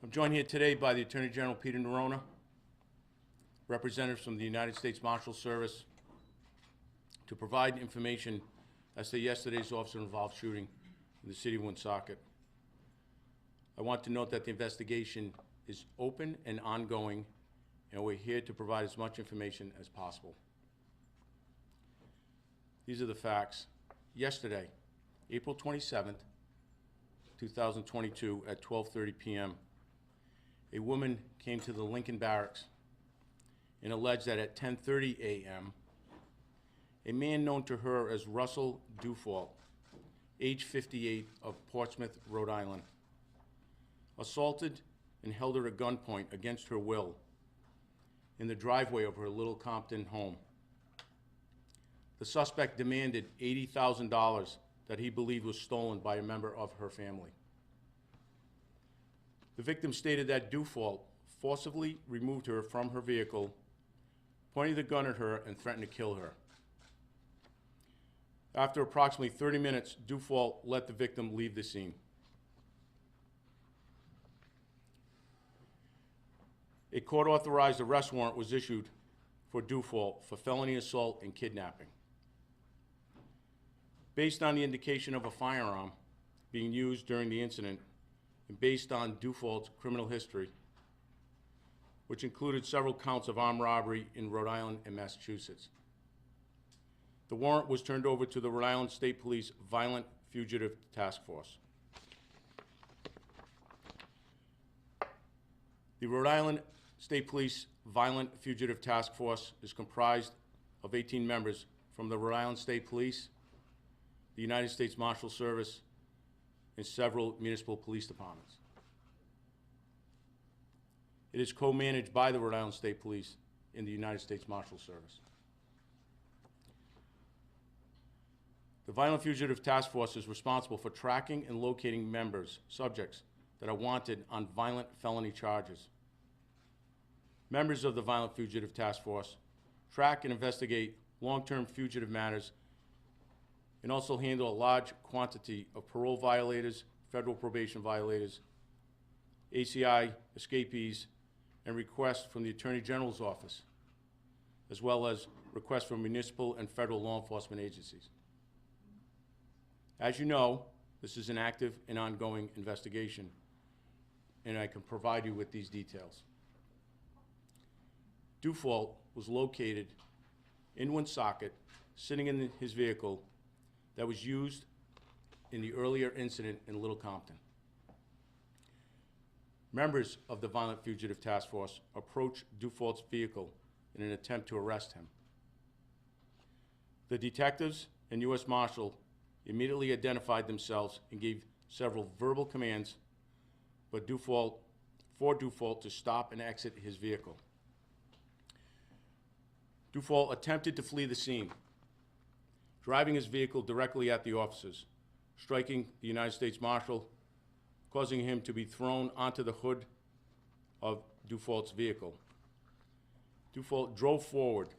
I'm joined here today by the Attorney General Peter Nerona, representatives from the United States Marshal Service, to provide information as to yesterday's officer-involved shooting in the city of Woonsocket. I want to note that the investigation is open and ongoing, and we're here to provide as much information as possible. These are the facts. Yesterday, April 27th, 2022, at 12:30 p.m., a woman came to the Lincoln Barracks and alleged that at 10:30 a.m., a man known to her as Russell Dufault, age 58, of Portsmouth, Rhode Island, assaulted and held her at gunpoint against her will in the driveway of her Little Compton home. The suspect demanded $80,000 that he believed was stolen by a member of her family. The victim stated that Dufault forcibly removed her from her vehicle, pointed the gun at her, and threatened to kill her. After approximately 30 minutes, Dufault let the victim leave the scene. A court-authorized arrest warrant was issued for Dufault for felony assault and kidnapping. Based on the indication of a firearm being used during the incident, and based on Dufault's criminal history, which included several counts of armed robbery in Rhode Island and Massachusetts, the warrant was turned over to the Rhode Island State Police Violent Fugitive Task Force. The Rhode Island State Police Violent Fugitive Task Force is comprised of 18 members from the Rhode Island State Police, the United States Marshal Service, and several municipal police departments. It is co-managed by the Rhode Island State Police and the United States Marshal Service. The Violent Fugitive Task Force is responsible for tracking and locating members, subjects that are wanted on violent felony charges. Members of the Violent Fugitive Task Force track and investigate long-term fugitive matters and also handle a large quantity of parole violators, federal probation violators, ACI escapees, and requests from the Attorney General's office, as well as requests from municipal and federal law enforcement agencies. As you know, this is an active and ongoing investigation, and I can provide you with these details. Dufault was located in Woonsocket, sitting in his vehicle that was used in the earlier incident in Little Compton. Members of the Violent Fugitive Task Force approached Dufault's vehicle in an attempt to arrest him. The detectives and U.S. Marshal immediately identified themselves and gave several verbal commands for Dufault to stop and exit his vehicle. Dufault attempted to flee the scene, driving his vehicle directly at the officers, striking the United States Marshal, causing him to be thrown onto the hood of Dufault's vehicle. Dufault drove forward,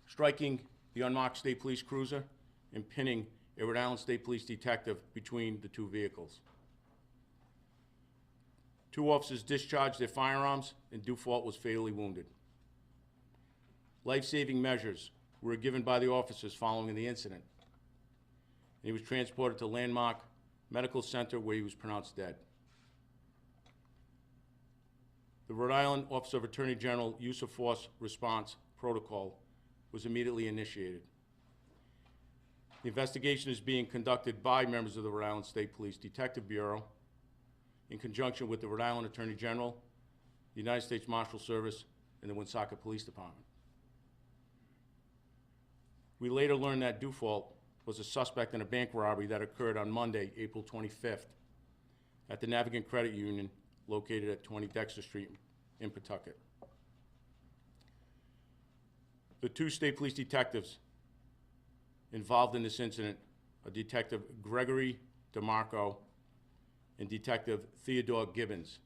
striking the unmarked State Police cruiser and pinning a Rhode Island State Police detective between the two vehicles. Two officers discharged their firearms, and Dufault was fatally wounded. Life-saving measures were given by the officers following the incident, and he was transported to Landmark Medical Center, where he was pronounced dead. The Rhode Island Office of Attorney General Use of Force Response Protocol was immediately initiated. The investigation is being conducted by members of the Rhode Island State Police Detective Bureau in conjunction with the Rhode Island Attorney General, the United States Marshal Service, and the Woonsocket Police Department. We later learned that Dufault was a suspect in a bank robbery that occurred on Monday, April 25th, at the Navigant Credit Union located at 20 Dexter Street in Pawtucket. The two state police detectives involved in this incident are Detective Gregory DeMarco and Detective Theodore Gibbons.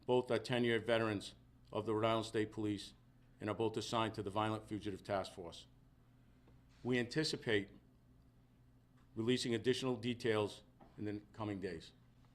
Both are 10-year veterans of the Rhode Island State Police and are both assigned to the Violent Fugitive Task Force. We anticipate releasing additional details in the coming days.